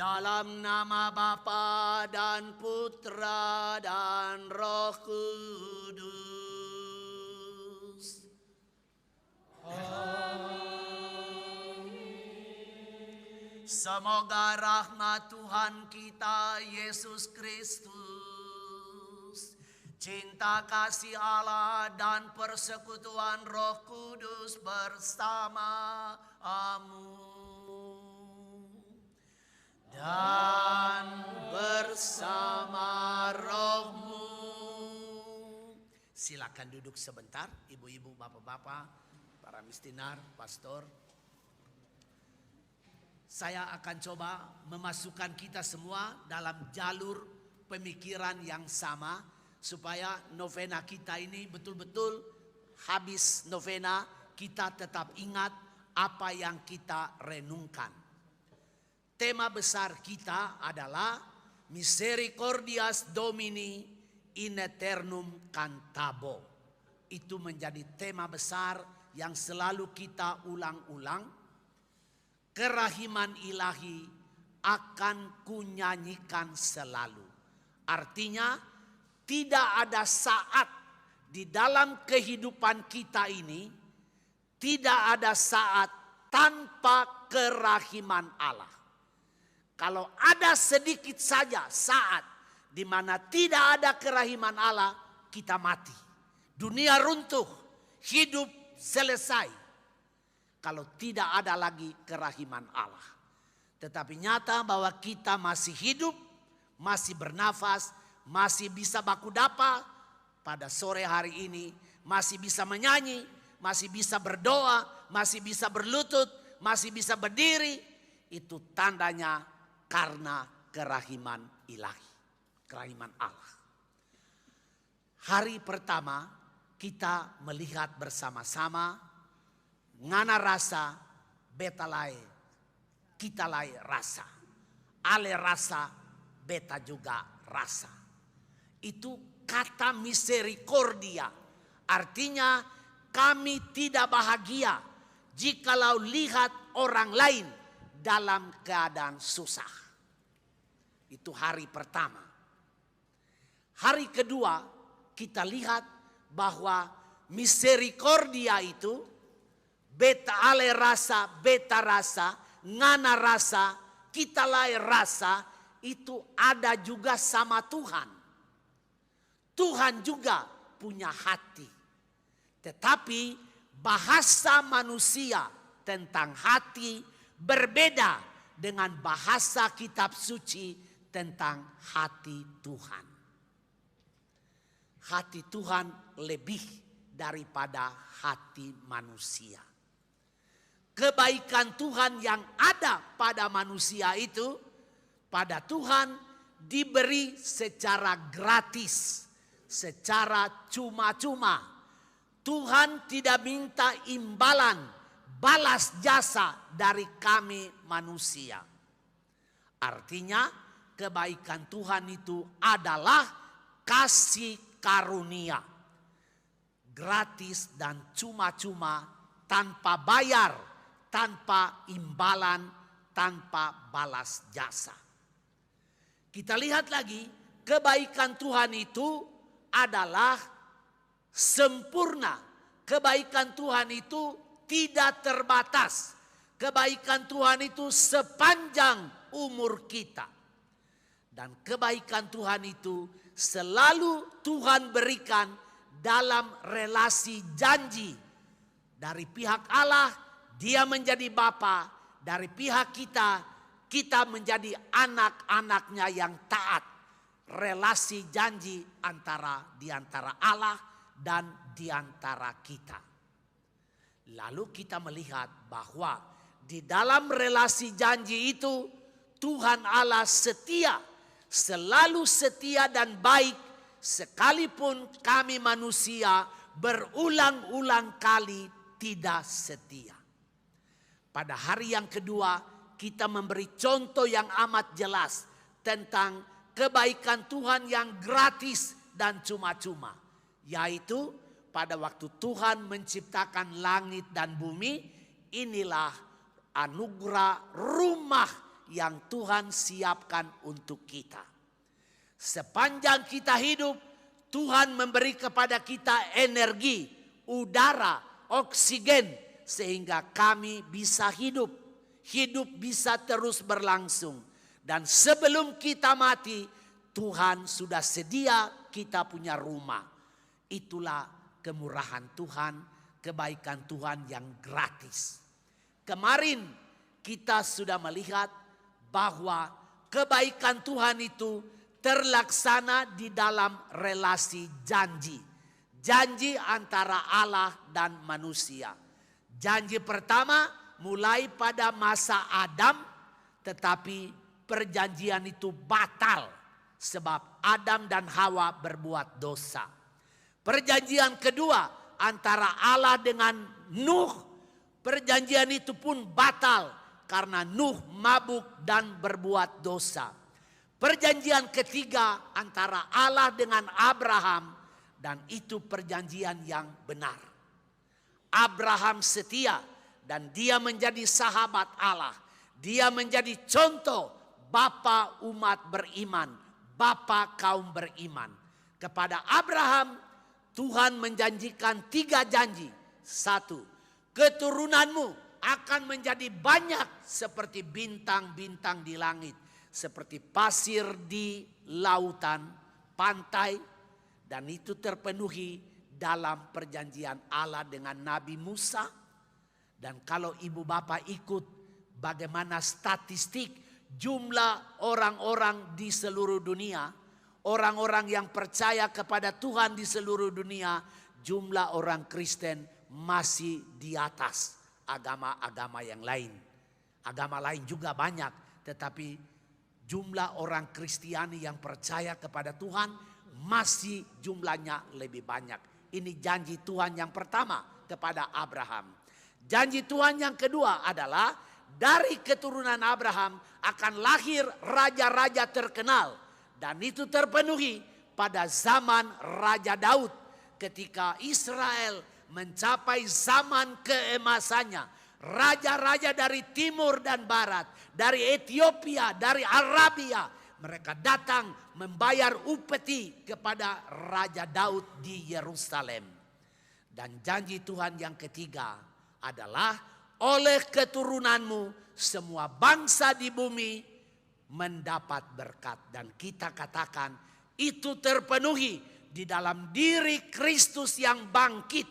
Dalam nama Bapa dan Putra dan Roh Kudus. Amin. Semoga rahmat Tuhan kita Yesus Kristus, cinta kasih Allah dan persekutuan Roh Kudus bersamamu dan bersama rohmu. Silakan duduk sebentar, ibu-ibu, bapak-bapak, para mistinar, pastor. Saya akan coba memasukkan kita semua dalam jalur pemikiran yang sama, supaya novena kita ini betul-betul habis novena kita tetap ingat apa yang kita renungkan. Tema besar kita adalah Misericordias Domini in Aeternum Cantabo. Itu menjadi tema besar yang selalu kita ulang-ulang. Kerahiman ilahi akan kunyanyikan selalu. Artinya tidak ada saat di dalam kehidupan kita ini, tidak ada saat tanpa kerahiman Allah. Kalau ada sedikit saja saat di mana tidak ada kerahiman Allah, kita mati. Dunia runtuh, hidup selesai. Kalau tidak ada lagi kerahiman Allah. Tetapi nyata bahwa kita masih hidup, masih bernafas, masih bisa baku dapa pada sore hari ini, masih bisa menyanyi, masih bisa berdoa, masih bisa berlutut, masih bisa berdiri. Itu tandanya karena kerahiman ilahi, kerahiman Allah. Hari pertama kita melihat bersama-sama ngana rasa, beta lae, kita lae rasa, ale rasa, beta juga rasa. Itu kata misericordia, artinya kami tidak bahagia jikalau lihat orang lain dalam keadaan susah. Itu hari pertama. Hari kedua kita lihat bahwa misericordia itu beta ale rasa, beta rasa, ngana rasa, kita lain rasa, itu ada juga sama Tuhan. Tuhan juga punya hati. Tetapi bahasa manusia tentang hati berbeda dengan bahasa kitab suci tentang hati Tuhan. Hati Tuhan lebih daripada hati manusia. Kebaikan Tuhan yang ada pada manusia itu, pada Tuhan diberi secara gratis, secara cuma-cuma. Tuhan tidak minta imbalan, balas jasa dari kami manusia. Artinya kebaikan Tuhan itu adalah kasih karunia. Gratis dan cuma-cuma, tanpa bayar, tanpa imbalan, tanpa balas jasa. Kita lihat lagi, kebaikan Tuhan itu adalah sempurna. Kebaikan Tuhan itu tidak terbatas. Kebaikan Tuhan itu sepanjang umur kita. Dan kebaikan Tuhan itu selalu Tuhan berikan dalam relasi janji. Dari pihak Allah, Dia menjadi Bapa. Dari pihak kita, kita menjadi anak-anaknya yang taat. Relasi janji di antara Allah dan di antara kita. Lalu kita melihat bahwa di dalam relasi janji itu Tuhan Allah setia. Selalu setia dan baik, sekalipun kami manusia berulang-ulang kali tidak setia. Pada hari yang kedua kita memberi contoh yang amat jelas tentang kebaikan Tuhan yang gratis dan cuma-cuma. Yaitu pada waktu Tuhan menciptakan langit dan bumi, inilah anugerah rumah yang Tuhan siapkan untuk kita. Sepanjang kita hidup, Tuhan memberi kepada kita energi, udara, oksigen, sehingga kami bisa hidup. Hidup bisa terus berlangsung. Dan sebelum kita mati, Tuhan sudah sedia kita punya rumah. Itulah kemurahan Tuhan, kebaikan Tuhan yang gratis. Kemarin kita sudah melihat bahwa kebaikan Tuhan itu terlaksana di dalam relasi janji. Janji antara Allah dan manusia. Janji pertama mulai pada masa Adam, tetapi perjanjian itu batal sebab Adam dan Hawa berbuat dosa. Perjanjian kedua antara Allah dengan Nuh, perjanjian itu pun batal karena Nuh mabuk dan berbuat dosa. Perjanjian ketiga antara Allah dengan Abraham, dan itu perjanjian yang benar. Abraham setia dan dia menjadi sahabat Allah. Dia menjadi contoh bapa umat beriman, bapa kaum beriman. Kepada Abraham Tuhan menjanjikan 3 janji. 1, keturunanmu akan menjadi banyak seperti bintang-bintang di langit, seperti pasir di lautan, pantai. Dan itu terpenuhi dalam perjanjian Allah dengan Nabi Musa. Dan kalau ibu bapak ikut bagaimana statistik jumlah orang-orang di seluruh dunia, orang-orang yang percaya kepada Tuhan di seluruh dunia, jumlah orang Kristen masih di atas agama-agama yang lain. Agama lain juga banyak, tetapi jumlah orang Kristiani yang percaya kepada Tuhan masih jumlahnya lebih banyak. Ini janji Tuhan yang pertama kepada Abraham. Janji Tuhan yang kedua adalah dari keturunan Abraham akan lahir raja-raja terkenal. Dan itu terpenuhi pada zaman Raja Daud. Ketika Israel mencapai zaman keemasannya, raja-raja dari timur dan barat, dari Ethiopia, dari Arabia, mereka datang membayar upeti kepada Raja Daud di Yerusalem. Dan janji Tuhan yang ketiga adalah oleh keturunanmu semua bangsa di bumi mendapat berkat. Dan kita katakan itu terpenuhi di dalam diri Kristus yang bangkit.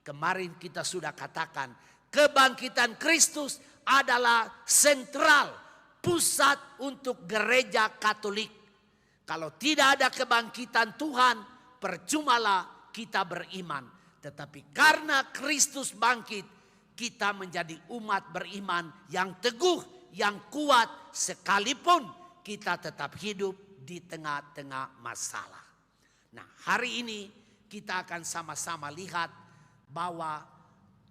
Kemarin kita sudah katakan kebangkitan Kristus adalah sentral, pusat untuk gereja Katolik. Kalau tidak ada kebangkitan Tuhan, percumalah kita beriman. Tetapi karena Kristus bangkit, kita menjadi umat beriman yang teguh, yang kuat, sekalipun kita tetap hidup di tengah-tengah masalah. Nah, hari ini kita akan sama-sama lihat bahwa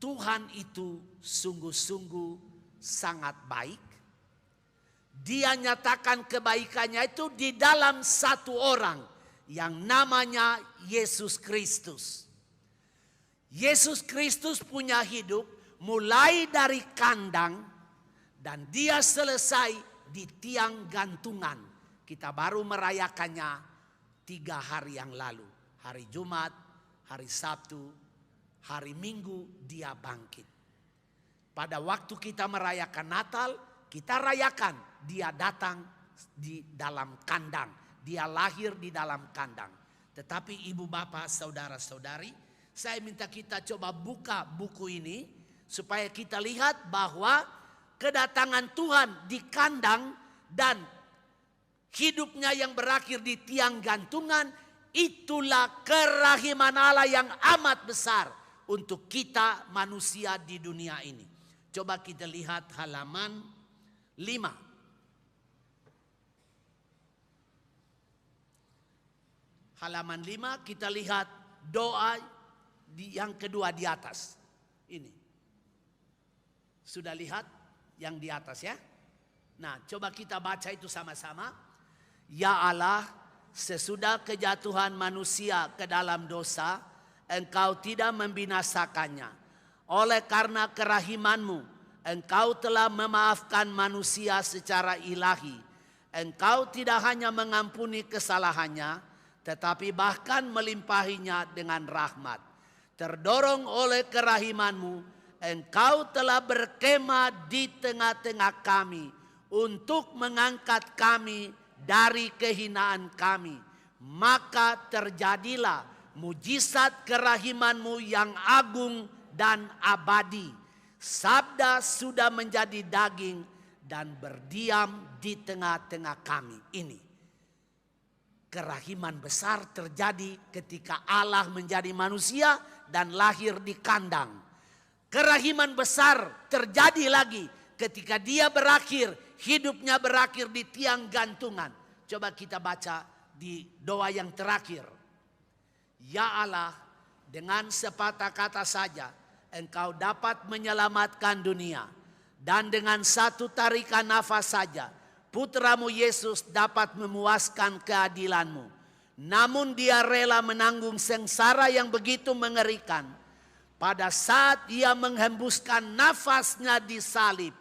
Tuhan itu sungguh-sungguh sangat baik. Dia nyatakan kebaikannya itu di dalam satu orang yang namanya Yesus Kristus. Yesus Kristus punya hidup mulai dari kandang dan dia selesai di tiang gantungan. Kita baru merayakannya 3 hari yang lalu. Hari Jumat, hari Sabtu, hari Minggu dia bangkit. Pada waktu kita merayakan Natal, kita rayakan dia datang di dalam kandang. Dia lahir di dalam kandang. Tetapi ibu bapak, saudara-saudari, saya minta kita coba buka buku ini supaya kita lihat bahwa kedatangan Tuhan di kandang dan hidupnya yang berakhir di tiang gantungan, itulah kerahiman Allah yang amat besar untuk kita manusia di dunia ini. Coba kita lihat halaman 5. Halaman 5 kita lihat doa yang kedua di atas. Ini. Sudah lihat yang di atas ya? Nah, coba kita baca itu sama-sama. Ya Allah, sesudah kejatuhan manusia ke dalam dosa, Engkau tidak membinasakannya. Oleh karena kerahimanmu, Engkau telah memaafkan manusia secara ilahi. Engkau tidak hanya mengampuni kesalahannya, tetapi bahkan melimpahinya dengan rahmat. Terdorong oleh kerahimanmu, Engkau telah berkemah di tengah-tengah kami untuk mengangkat kami dari kehinaan kami. Maka terjadilah mujizat kerahimanmu yang agung dan abadi. Sabda sudah menjadi daging dan berdiam di tengah-tengah kami. Ini kerahiman besar terjadi ketika Allah menjadi manusia dan lahir di kandang. Kerahiman besar terjadi lagi ketika dia berakhir, hidupnya berakhir di tiang gantungan. Coba kita baca di doa yang terakhir. Ya Allah, dengan sepatah kata saja Engkau dapat menyelamatkan dunia. Dan dengan satu tarikan nafas saja putramu Yesus dapat memuaskan keadilanmu. Namun dia rela menanggung sengsara yang begitu mengerikan. Pada saat ia menghembuskan nafasnya di salib,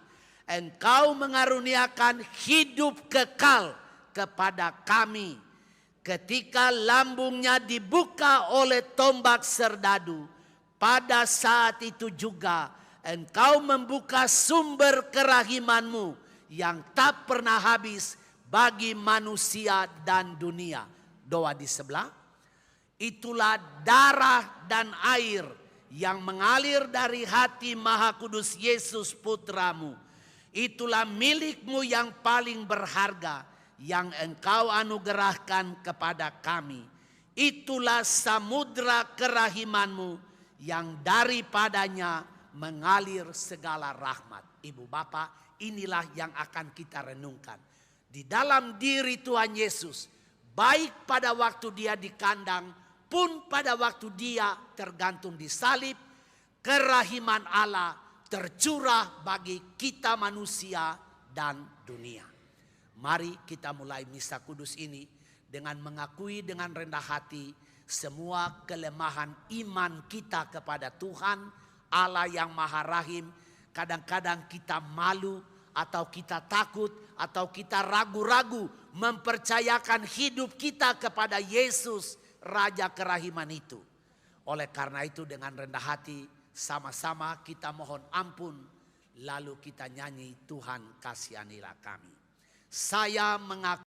Engkau mengaruniakan hidup kekal kepada kami. Ketika lambungnya dibuka oleh tombak serdadu, pada saat itu juga Engkau membuka sumber kerahimanmu yang tak pernah habis bagi manusia dan dunia. Doa di sebelah. Itulah darah dan air yang mengalir dari hati Maha Kudus Yesus putramu. Itulah milikmu yang paling berharga yang Engkau anugerahkan kepada kami. Itulah samudra kerahimanmu yang daripadanya mengalir segala rahmat. Ibu bapak, inilah yang akan kita renungkan. Di dalam diri Tuhan Yesus, baik pada waktu dia di kandang, pun pada waktu dia tergantung di salib, kerahiman Allah tercurah bagi kita manusia dan dunia. Mari kita mulai misa kudus ini dengan mengakui dengan rendah hati semua kelemahan iman kita kepada Tuhan Allah yang Maha Rahim. Kadang-kadang kita malu atau kita takut atau kita ragu-ragu mempercayakan hidup kita kepada Yesus Raja Kerahiman itu. Oleh karena itu dengan rendah hati sama-sama kita mohon ampun, lalu kita nyanyi Tuhan kasihanilah kami. Saya mengaku